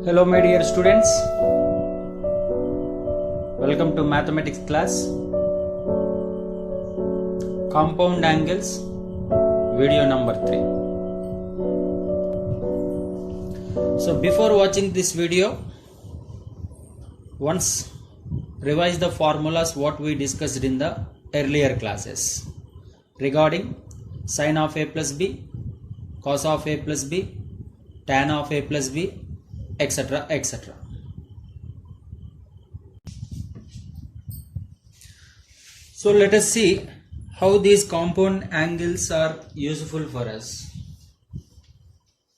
Hello my dear students, welcome to mathematics class. Compound angles, video number 3. So before watching this video, once revise the formulas what we discussed in the earlier classes regarding sin of a plus b, cos of a plus b, tan of a plus b, etc. etc. So let us see how these compound angles are useful for us.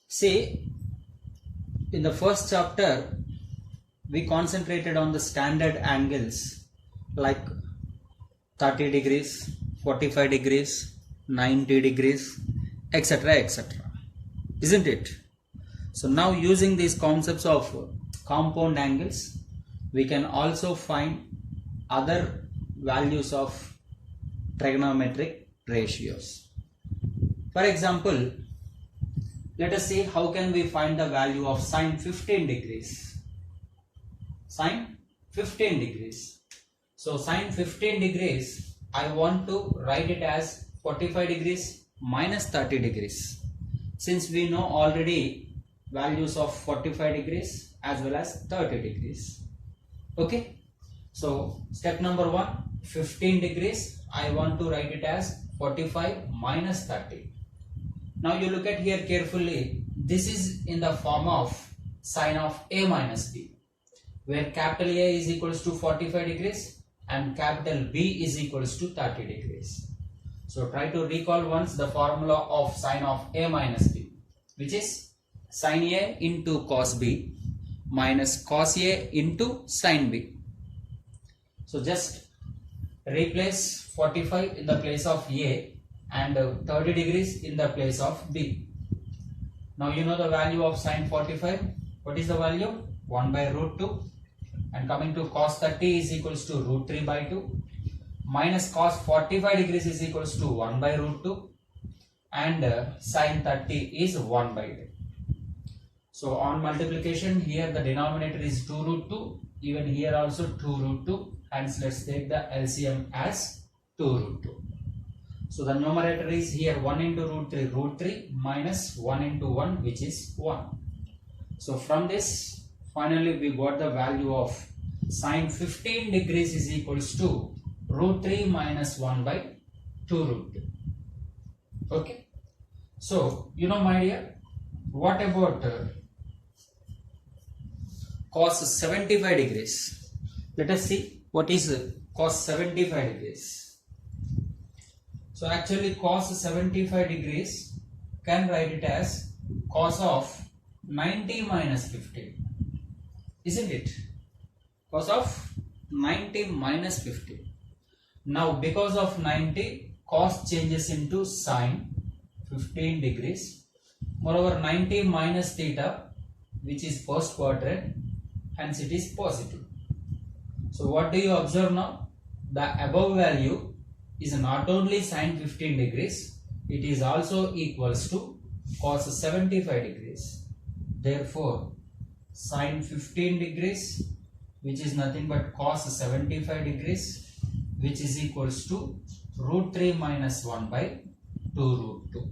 See, in the first chapter we concentrated on the standard angles like 30 degrees, 45 degrees, 90 degrees, etc. etc. Isn't it? So now using these concepts of compound angles, we can also find other values of trigonometric ratios. For example, let us see how can we find the value of sine 15 degrees. Sine 15 degrees. So sine 15 degrees, I want to write it as 45 degrees minus 30 degrees. Since we know already values of 45 degrees as well as 30 degrees. Okay. So step number 1, 15 degrees, I want to write it as 45 minus 30. Now you look at here carefully. This is in the form of sine of a minus b, where capital A is equals to 45 degrees and capital B is equals to 30 degrees. So try to recall once the formula of sine of a minus b, which is sin A into cos B minus cos A into sin B. So just replace 45 in the place of A and 30 degrees in the place of B. Now you know the value of sin 45. What is the value? 1 by root 2. And coming to cos 30 is equals to root 3 by 2. Minus cos 45 degrees is equals to 1 by root 2. And sin 30 is 1 by 2. So on multiplication, here the denominator is 2 root 2, even here also 2 root 2, hence let's take the LCM as 2 root 2. So the numerator is here 1 into root 3 minus 1 into 1, which is 1. So from this, finally we got the value of sine 15 degrees is equals to root 3 minus 1 by 2 root 2. Okay. So, you know my dear, what about cos 75 degrees? Let us see what is cos 75 degrees. So actually cos 75 degrees can write it as cos of 90 minus 15. Isn't it? Cos of 90 minus 15. Now because of 90, cos changes into sine 15 degrees. Moreover, 90 minus theta, which is first quadrant, hence it is positive. So what do you observe now? The above value is not only sine 15 degrees, it is also equals to cos 75 degrees. Therefore, sine 15 degrees, which is nothing but cos 75 degrees, which is equals to root 3 minus 1 by 2 root 2.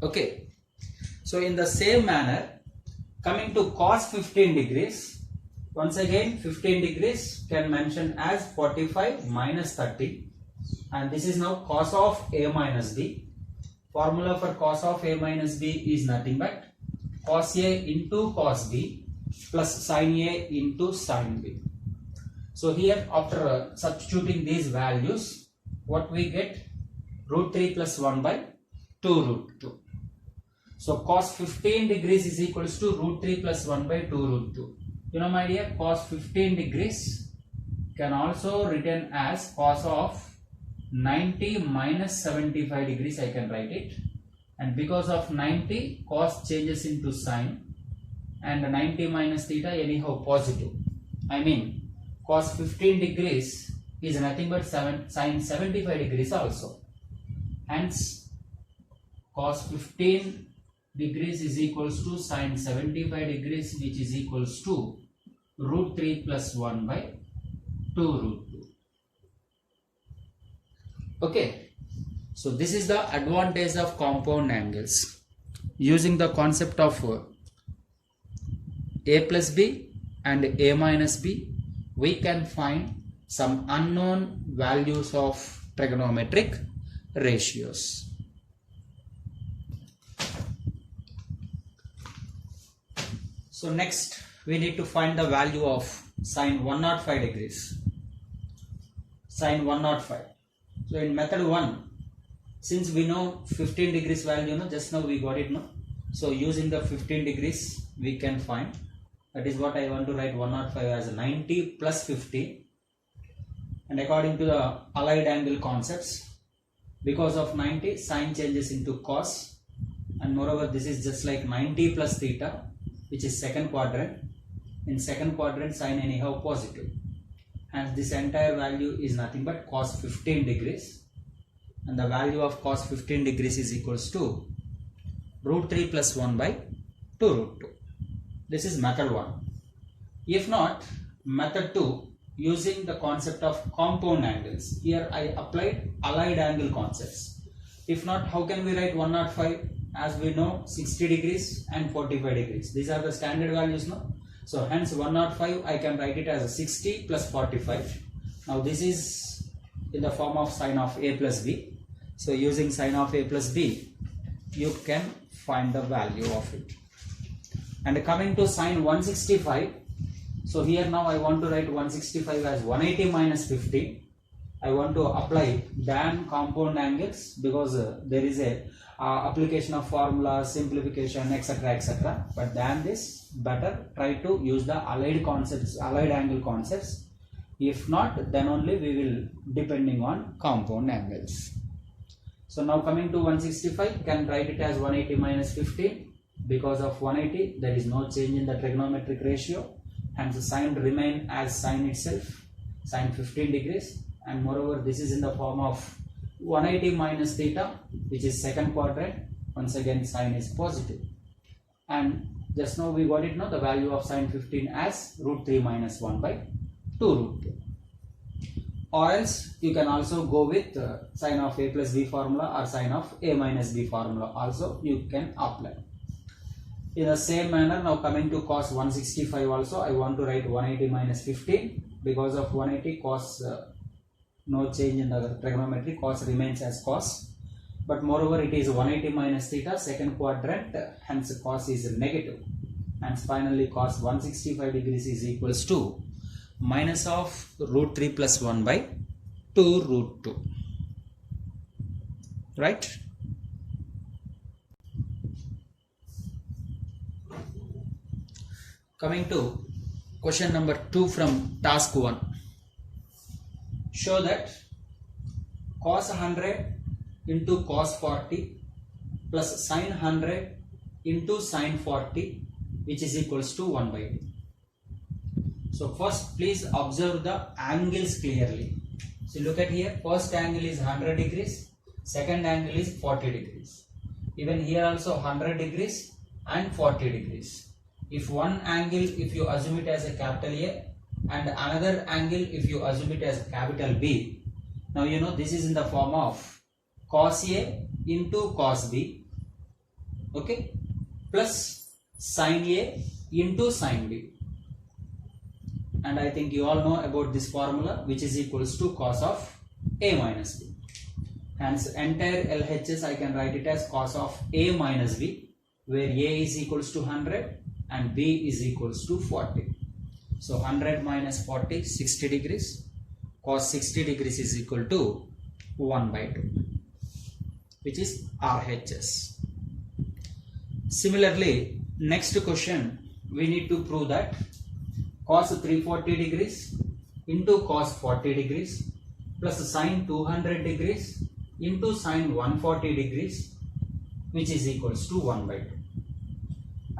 Okay. So in the same manner, coming to cos 15 degrees, once again 15 degrees can mention as 45 minus 30, and this is now cos of a minus b. Formula for cos of a minus b is nothing but cos a into cos b plus sin a into sin b. So here after substituting these values, what we get? Root 3 plus 1 by 2 root 2. So cos 15 degrees is equals to root 3 plus 1 by 2 root 2. You know my dear, cos 15 degrees can also written as cos of 90 minus 75 degrees, I can write it. And because of 90, cos changes into sine, and 90 minus theta anyhow positive. I mean cos 15 degrees is nothing but sine 75 degrees also. Hence cos 15 degrees is equals to sine 75 degrees, which is equals to root 3 plus 1 by 2 root 2. Okay, so this is the advantage of compound angles. Using the concept of a plus b and a minus b, we can find some unknown values of trigonometric ratios. So next we need to find the value of sine 105 degrees. Sine 105. So in method 1, since we know 15 degrees value, no, just now we got it, no? So using the 15 degrees we can find, that is what I want to write 105 as 90 plus 50. And according to the allied angle concepts, because of 90, sine changes into cos, and moreover this is just like 90 plus theta, which is second quadrant. In second quadrant, sine anyhow positive, and this entire value is nothing but cos 15 degrees, and the value of cos 15 degrees is equals to root 3 plus 1 by 2 root 2. This is method 1. If not, method 2, using the concept of compound angles. Here I applied allied angle concepts. If not, how can we write 105? As we know, 60 degrees and 45 degrees. These are the standard values, no? So hence 105, I can write it as 60 plus 45. Now this is in the form of sine of a plus b. So using sine of a plus b, you can find the value of it. And coming to sine 165, so here now I want to write 165 as 180 minus 50. I want to apply than compound angles, because there is a application of formulas, simplification, etc, etc. But than this, better try to use the allied concepts, allied angle concepts. If not, then only we will depending on compound angles. So now coming to 165, can write it as 180 minus 50. Because of 180, there is no change in the trigonometric ratio, hence the sine remain as sine itself, sine 15 degrees. And moreover, this is in the form of 180 minus theta, which is second quadrant. Once again, sine is positive. And just now we got it, no, the value of sine 15 as root 3 minus 1 by 2 root 2. Or else you can also go with sine of a plus b formula or sine of a minus b formula also you can apply. In the same manner, now coming to cos 165 also, I want to write 180 minus 15. Because of 180, cos no change in the trigonometry, cos remains as cos. But moreover, it is 180 minus theta, second quadrant, hence cos is negative. Hence finally cos 165 degrees is equals to minus of root 3 plus 1 by 2 root 2. Right? Coming to question number 2 from task 1. Show that cos 100 into cos 40 plus sin 100 into sin 40, which is equals to 1 by 2. So first please observe the angles clearly. So look at here, first angle is 100 degrees, second angle is 40 degrees. Even here also 100 degrees and 40 degrees. If one angle, if you assume it as a capital A, and another angle if you assume it as capital B, now you know this is in the form of cos A into cos B, okay, plus sin A into sin B. And I think you all know about this formula, which is equals to cos of A minus B. Hence entire LHS I can write it as cos of A minus B, where A is equals to 100 and B is equals to 40. So 100 minus 40, 60 degrees. Cos 60 degrees is equal to 1 by 2, which is RHS. Similarly, next question, we need to prove that cos 340 degrees into cos 40 degrees plus sin 200 degrees into sin 140 degrees, which is equals to 1 by 2.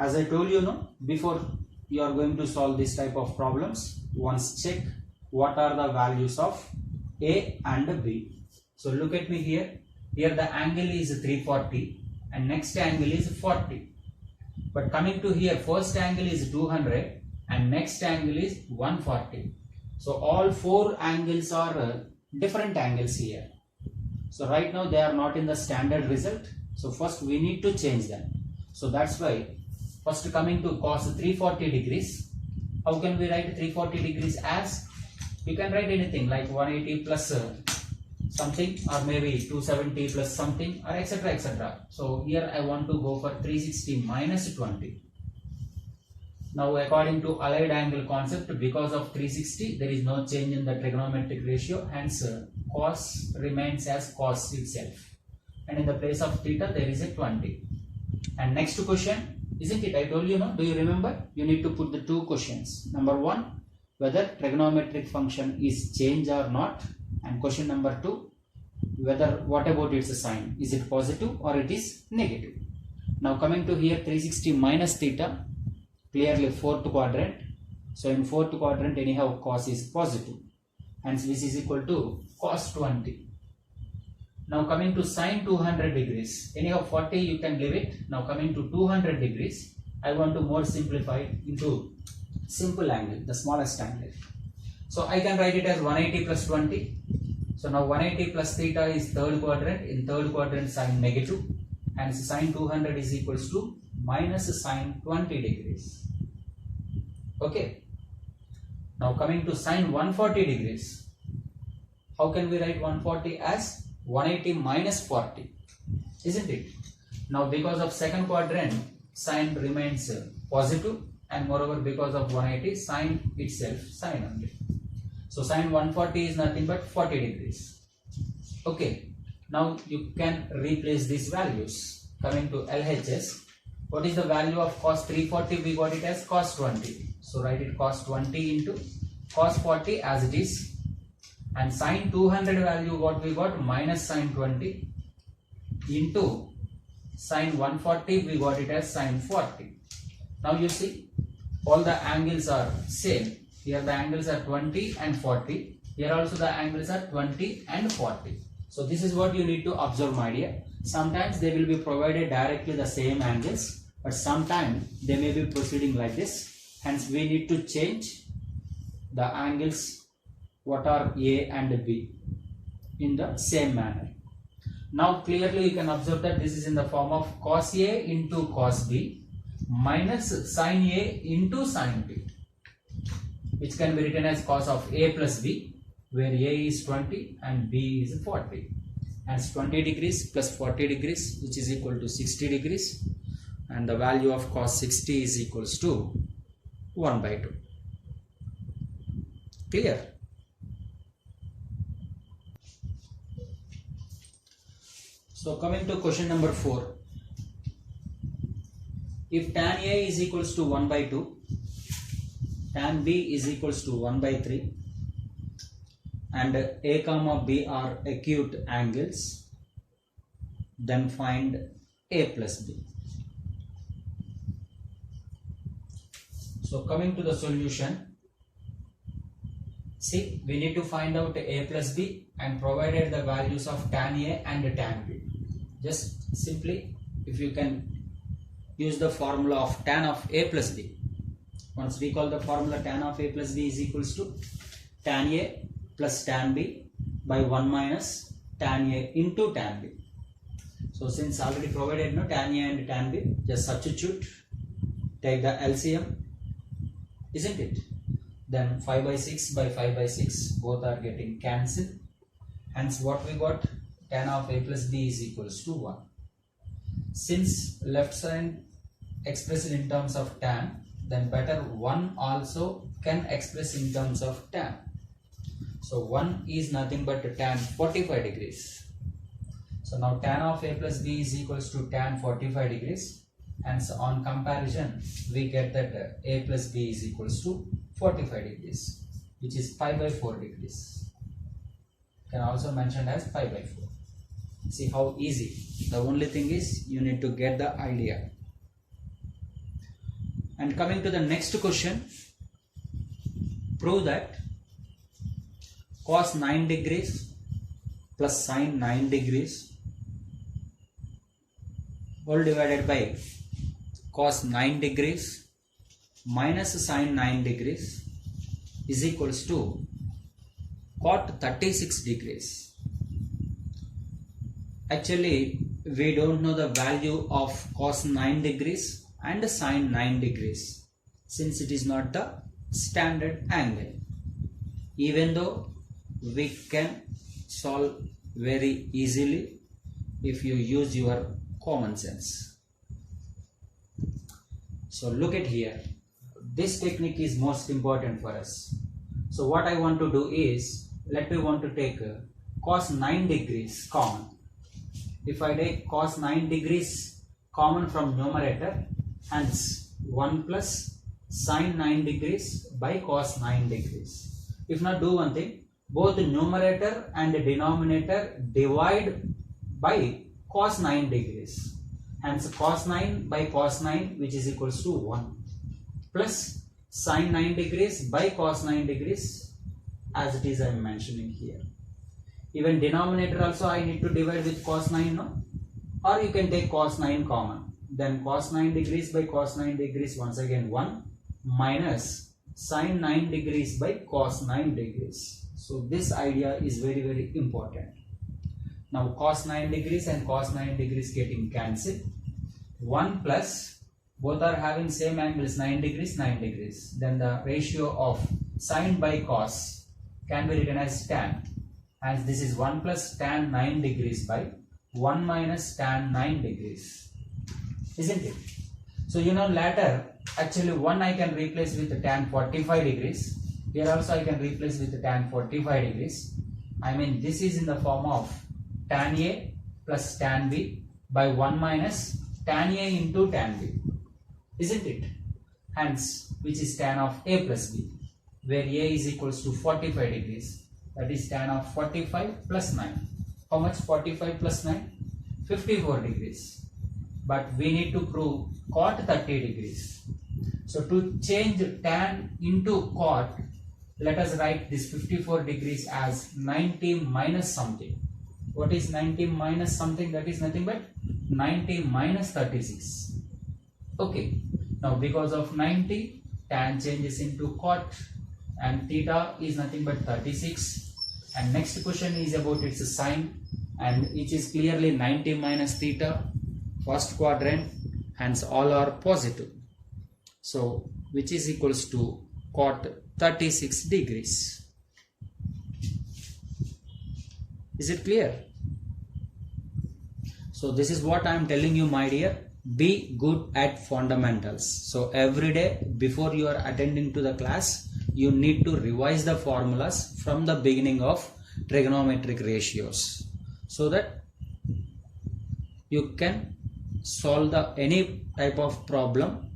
As I told you, no, before you are going to solve this type of problems, once check what are the values of A and B. So look at me here. Here the angle is 340 and next angle is 40. But coming to here, first angle is 200 and next angle is 140. So all four angles are different angles here. So right now they are not in the standard result. So first we need to change them. So that's why first coming to cos 340 degrees. How can we write 340 degrees as? You can write anything like 180 plus something, or maybe 270 plus something, or etc etc. So here I want to go for 360 minus 20. Now according to allied angle concept, because of 360 there is no change in the trigonometric ratio, hence cos remains as cos itself, and in the place of theta there is a 20. And next question, isn't it? I told you, no? Do you remember? You need to put the two questions. Number one, whether trigonometric function is changed or not, and question number two, whether what about its sign, is it positive or it is negative. Now coming to here, 360 minus theta, clearly fourth quadrant. So in fourth quadrant anyhow cos is positive, hence this is equal to cos 20. Now coming to sine 200 degrees, anyhow 40 you can leave it. Now coming to 200 degrees, I want to more simplify it into simple angle, the smallest angle. So I can write it as 180 plus 20. So now 180 plus theta is third quadrant. In third quadrant sine negative, and sine 200 is equals to minus sine 20 degrees. Okay. Now coming to sine 140 degrees. How can we write 140 as 180 minus 40? Isn't it? Now because of second quadrant sine remains positive, and moreover because of 180 sine itself sine only. So sine 140 is nothing but 40 degrees. Okay. Now you can replace these values. Coming to LHS, what is the value of cos 340? We got it as cos 20. So write it cos 20 into cos 40 as it is. And sine 200 value what we got, minus sine 20 into sine 140, we got it as sine 40. Now you see all the angles are same. Here the angles are 20 and 40. Here also the angles are 20 and 40. So this is what you need to observe, my dear. Sometimes they will be provided directly the same angles, but sometimes they may be proceeding like this. Hence we need to change the angles what are A and B in the same manner. Now clearly you can observe that this is in the form of cos A into cos B minus sin A into sin B, which can be written as cos of A plus B, where A is 20 and B is 40. And 20 degrees plus 40 degrees, which is equal to 60 degrees, and the value of cos 60 is equals to 1 by 2. Clear? So coming to question number 4. If tan A is equals to 1 by 2, tan B is equals to 1 by 3, and A comma B are acute angles, then find A plus B. So coming to the solution, see, we need to find out A plus B, and provided the values of tan A and tan B. Just simply, if you can use the formula of tan of A plus B. Once recall the formula, tan of A plus B is equals to tan A plus tan B by 1 minus tan A into tan B. So since already provided no tan A and tan B, just substitute, take the LCM, isn't it? Then 5 by 6 by 5 by 6, both are getting cancelled. Hence what we got, tan of A plus B is equals to 1. Since left side expressed in terms of tan, then better 1 also can express in terms of tan. So 1 is nothing but tan 45 degrees. So now tan of A plus B is equals to tan 45 degrees. And so on comparison, we get that A plus B is equals to 45 degrees, which is pi by 4 degrees. Can also mention as pi by 4. See how easy. The only thing is you need to get the idea. And coming to the next question, prove that cos 9 degrees plus sin 9 degrees whole divided by cos 9 degrees minus sin 9 degrees is equals to cot 36 degrees. Actually, we don't know the value of cos 9 degrees and sin 9 degrees since it is not the standard angle. Even though we can solve very easily if you use your common sense. So look at here. This technique is most important for us. So what I want to do is, let me want to take cos 9 degrees common. If I take cos 9 degrees common from numerator, hence 1 plus sin 9 degrees by cos 9 degrees. If not, do one thing, both the numerator and the denominator divide by cos 9 degrees. Hence cos 9 by cos 9, which is equals to 1, plus sin 9 degrees by cos 9 degrees as it is I am mentioning here. Even denominator also I need to divide with cos 9, no? Or you can take cos 9 common. Then cos 9 degrees by cos 9 degrees, once again 1, minus sin 9 degrees by cos 9 degrees. So this idea is very, very important. Now cos 9 degrees and cos 9 degrees getting cancelled. 1 plus, both are having same angles, 9 degrees, 9 degrees. Then the ratio of sin by cos can be written as tan. As this is 1 plus tan 9 degrees by 1 minus tan 9 degrees. Isn't it? So you know later, actually 1 I can replace with tan 45 degrees. Here also I can replace with tan 45 degrees. I mean this is in the form of tan A plus tan B by 1 minus tan A into tan B. Isn't it? Hence, which is tan of A plus B, where A is equals to 45 degrees. That is tan of 45 plus 9. How much 45 plus 9? 54 degrees. But we need to prove cot 30 degrees. So to change tan into cot, let us write this 54 degrees as 90 minus something. What is 90 minus something? That is nothing but 90 minus 36. Okay. Now because of 90, tan changes into cot and theta is nothing but 36. And next question is about its sign, and which is clearly 90 minus theta, first quadrant, hence all are positive. So which is equals to cot 36 degrees. Is it clear? So this is what I am telling you, my dear. Be good at fundamentals. So every day before you are attending to the class, you need to revise the formulas from the beginning of trigonometric ratios, so that you can solve any type of problem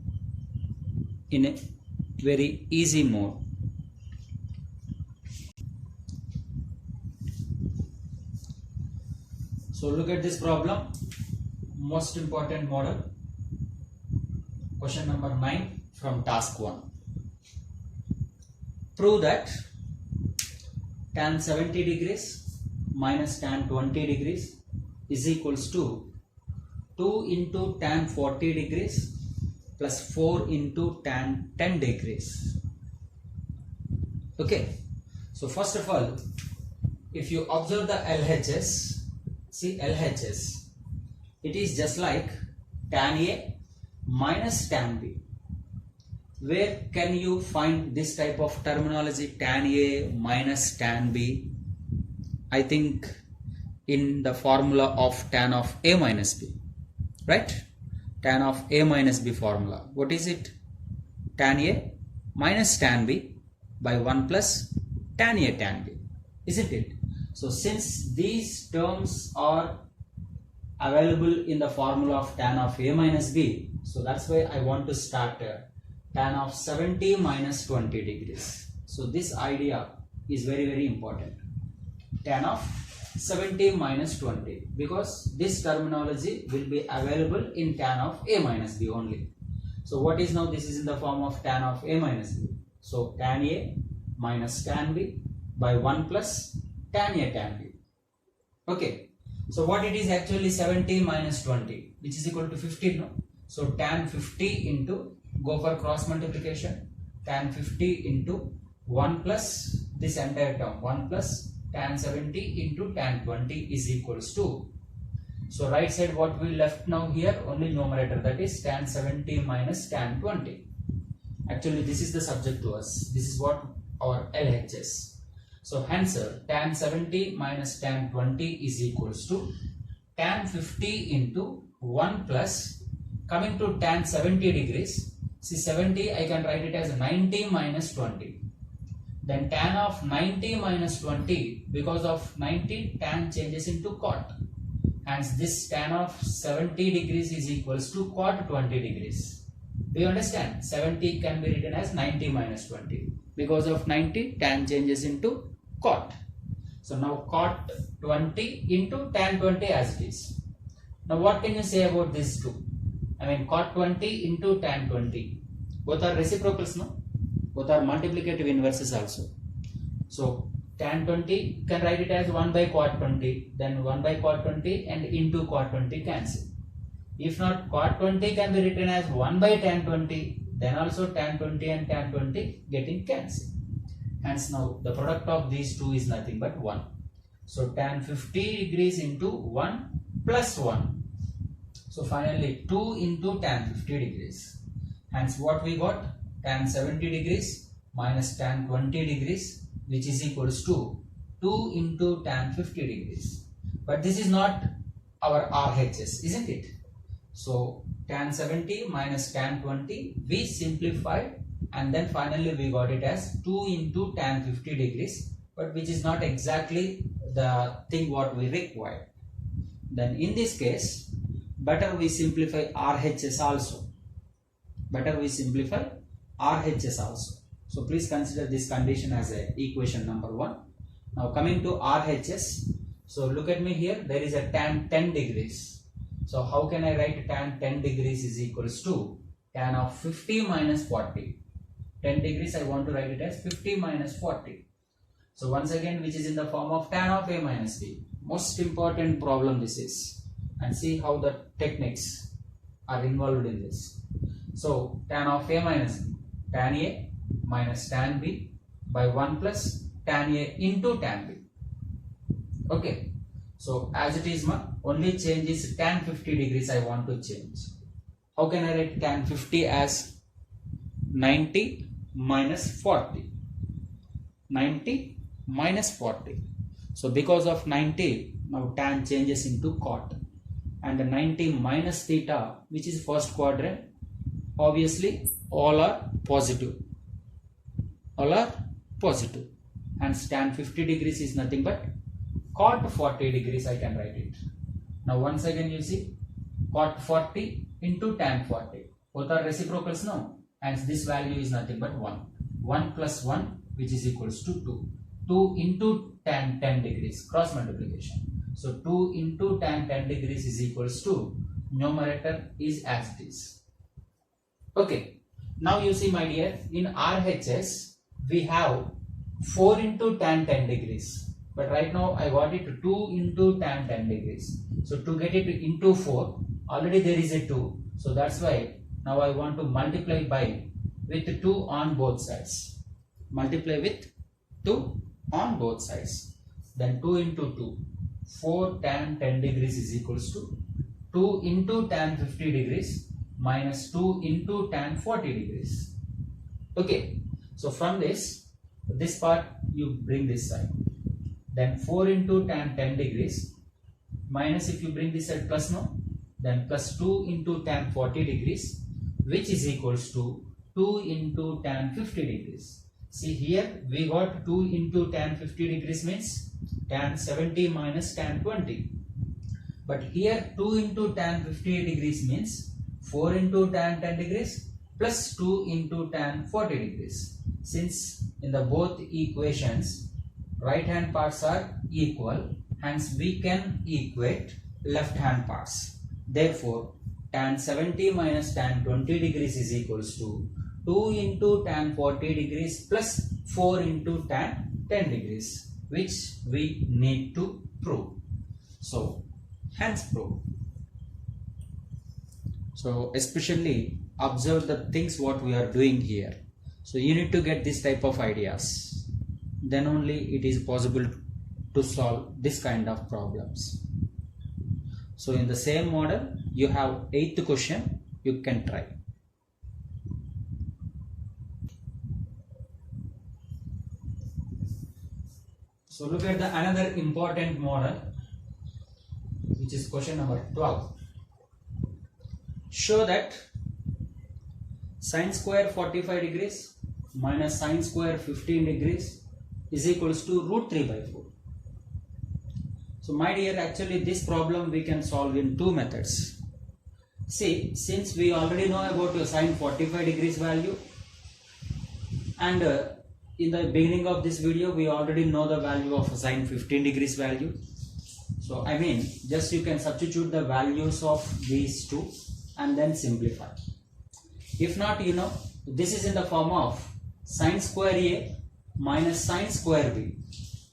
in a very easy mode. So look at this problem, most important model, question number 9 from task 1. Prove that tan 70 degrees minus tan 20 degrees is equals to 2 into tan 40 degrees plus 4 into tan 10 degrees. Okay, so first of all, if you observe the LHS, see LHS, it is just like tan A minus tan B. Where can you find this type of terminology, tan A minus tan B? I think in the formula of tan of A minus B, right? Tan of A minus B formula. What is it? Tan A minus tan B by 1 plus tan A tan B, isn't it? So since these terms are available in the formula of tan of A minus B, so that's why I want to start tan of 70 minus 20 degrees. So this idea is very, very important. Tan of 70 minus 20, because this terminology will be available in tan of A minus B only. So what is now, this is in the form of tan of A minus B. So tan A minus tan B by 1 plus tan A tan B. Okay. So what it is actually 70 minus 20, which is equal to 15, no? So tan 50 into, go for cross multiplication, tan 50 into 1 plus this entire term, 1 plus tan 70 into tan 20 is equals to, so right side what we left now here, only numerator, that is tan 70 minus tan 20. Actually this is the subject to us, this is what our LHS. So hence tan 70 minus tan 20 is equals to tan 50 into 1 plus, coming to tan 70 degrees, see 70 I can write it as 90 minus 20. Then tan of 90 minus 20, because of 90 tan changes into cot. Hence this tan of 70 degrees is equals to cot 20 degrees. Do you understand? 70 can be written as 90 minus 20. Because of 90 tan changes into cot. So now cot 20 into tan 20 as it is. Now what can you say about these two? I mean cot 20 into tan 20. Both are reciprocals, no? Both are multiplicative inverses also. So tan 20 can write it as 1 by cot 20, then 1 by cot 20 and into cot 20 cancel. If not, cot 20 can be written as 1 by tan 20, then also tan 20 and tan 20 getting cancelled. Hence now the product of these two is nothing but 1. So tan 50 degrees into 1 plus 1. So finally 2 into tan 50 degrees. Hence what we got? Tan 70 degrees minus tan 20 degrees, which is equals to 2 into tan 50 degrees. But this is not our RHS, isn't it? So tan 70 minus tan 20 we simplified, and then finally we got it as 2 into tan 50 degrees, but which is not exactly the thing what we required. Then in this case better we simplify RHS also. Better we simplify RHS also. So please consider this condition as a equation number 1. Now coming to RHS, so look at me here, there is a tan 10 degrees. So how can I write tan 10 degrees is equals to tan of 50 minus 40. 10 degrees I want to write it as 50 minus 40. So once again, which is in the form of tan of A minus B. Most important problem this is, and see how the techniques are involved in this. So tan of A minus B, tan A minus tan B by 1 plus tan A into tan B. Okay, so as it is, only change is tan 50 degrees I want to change. How can I write tan 50 as 90 minus 40? 90 minus 40. So because of 90, now tan changes into cot, and 90 minus theta, which is first quadrant, obviously all are positive. All are positive. Hence tan 50 degrees is nothing but cot 40 degrees I can write it. Now once again you see cot 40 into tan 40. Both are reciprocals now. Hence this value is nothing but 1. 1 plus 1, which is equals to 2. 2 into tan 10 degrees, cross multiplication. So 2 into tan 10 degrees is equals to, numerator is as it is. Okay. Now you see my dear, in RHS we have 4 into tan 10 degrees. But right now I got it 2 into tan 10 degrees. So to get it into 4, already there is a 2. So that's why now I want to multiply by with 2 on both sides. Multiply with 2 on both sides. Then 2 into 2. 4 tan 10 degrees is equals to 2 into tan 50 degrees minus 2 into tan 40 degrees. Okay. So from this part you bring this side. Then 4 into tan 10 degrees minus, if you bring this side plus, no, then plus 2 into tan 40 degrees, which is equals to 2 into tan 50 degrees. See here we got 2 into tan 50 degrees means tan 70 minus tan 20. But here 2 into tan 50 degrees means 4 into tan 10 degrees plus 2 into tan 40 degrees. Since in the both equations right hand parts are equal, hence we can equate left hand parts. Therefore tan 70 minus tan 20 degrees is equals to 2 into tan 40 degrees plus 4 into tan 10 degrees, which we need to prove. So hence prove. So especially observe the things what we are doing here. So you need to get this type of ideas, then only it is possible to solve this kind of problems. So in the same model you have 8th question, you can try. So look at the another important model, which is question number 12. Show that sine square 45 degrees minus sine square 15 degrees is equals to root 3 by 4. So my dear, actually this problem we can solve in two methods. See, since we already know about your sine 45 degrees value, and in the beginning of this video we already know the value of sine 15 degrees value. So I mean, just you can substitute the values of these two and then simplify. If not, you know, this is in the form of sine square A minus sine square B.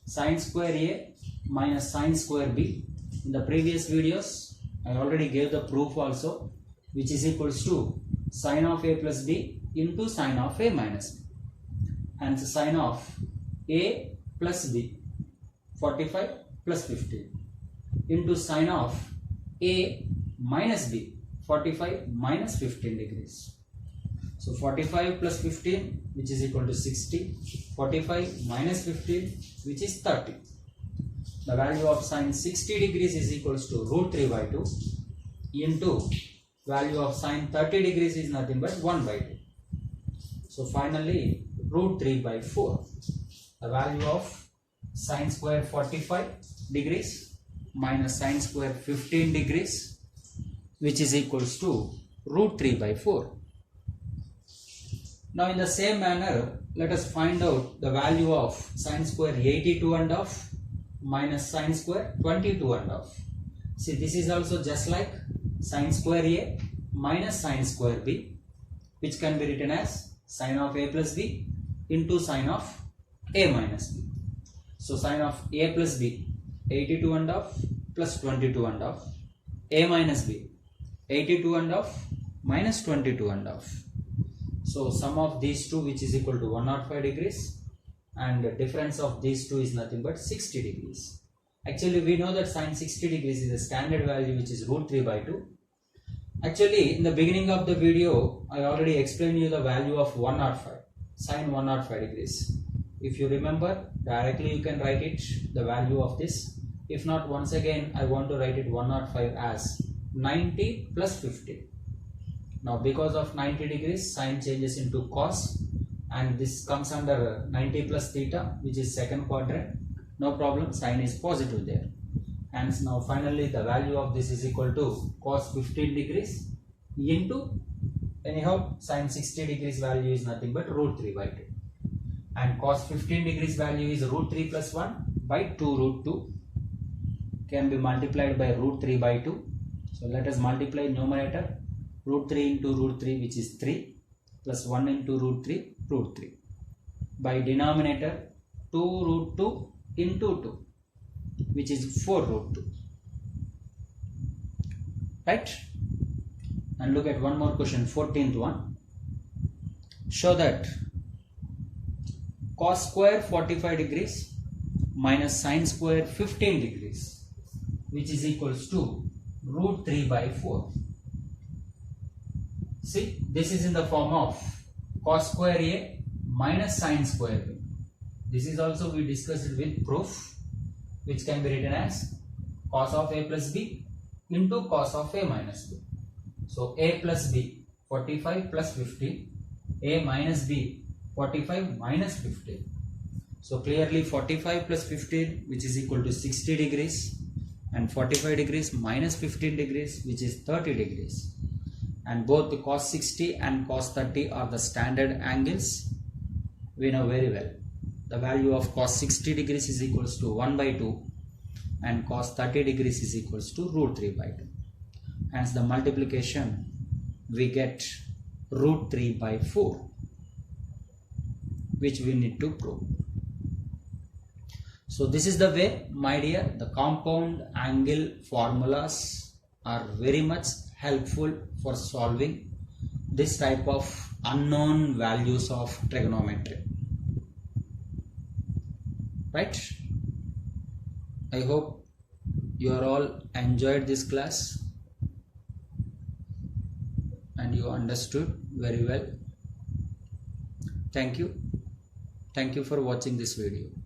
Sine square A minus sine square B. In the previous videos I already gave the proof also, which is equals to sine of A plus B into sine of A minus B. And sine of A plus B 45 plus 15 into sine of A minus B 45 minus 15 degrees. So 45 plus 15, which is equal to 60, 45 minus 15, which is 30. The value of sine 60 degrees is equals to root 3 by 2 into value of sine 30 degrees is nothing but 1 by 2. So finally root 3 by 4. The value of sine square 45 degrees minus sine square 15 degrees, which is equals to root 3 by 4. Now in the same manner, let us find out the value of sine square 82 and half minus sine square 22 and half. See, this is also just like sine square A minus sine square B, which can be written as sine of A plus B into sine of A minus B. So sine of A plus B 82 and half plus 22 and half, A minus B 82 and half minus 22 and half. So sum of these two, which is equal to 105 degrees, and the difference of these two is nothing but 60 degrees. Actually we know that sine 60 degrees is the standard value, which is root 3 by 2. Actually in the beginning of the video I already explained you the value of 105, sine 105 degrees. If you remember, directly you can write it, the value of this. If not, once again I want to write it 105 as 90 plus 50. Now because of 90 degrees, sine changes into cos, and this comes under 90 plus theta, which is second quadrant. No problem, sine is positive there. And now finally the value of this is equal to cos 15 degrees into, anyhow sine 60 degrees value is nothing but root 3 by 2. And cos 15 degrees value is root 3 plus 1 by 2 root 2. Can be multiplied by root 3 by 2. So let us multiply numerator. Root 3 into root 3, which is 3, plus 1 into root 3, root 3. By denominator 2 root 2 into 2, which is 4 root 2. Right? And look at one more question, 14th one. Show that cos square 45 degrees minus sine square 15 degrees, which is equals to root 3 by 4. See, this is in the form of cos square A minus sine square B. This is also we discussed with proof, which can be written as cos of A plus B into cos of A minus B. So A plus B 45 plus 15, A minus B 45 minus 15. So clearly 45 plus 15, which is equal to 60 degrees, and 45 degrees minus 15 degrees, which is 30 degrees. And both the cos 60 and cos 30 are the standard angles. We know very well. The value of cos 60 degrees is equals to 1 by 2, and cos 30 degrees is equals to root 3 by 2. Hence the multiplication, we get root 3 by 4, which we need to prove. So this is the way, my dear, the compound angle formulas are very much helpful for solving this type of unknown values of trigonometry. Right? I hope you are all enjoyed this class and you understood very well. Thank you. Thank you for watching this video.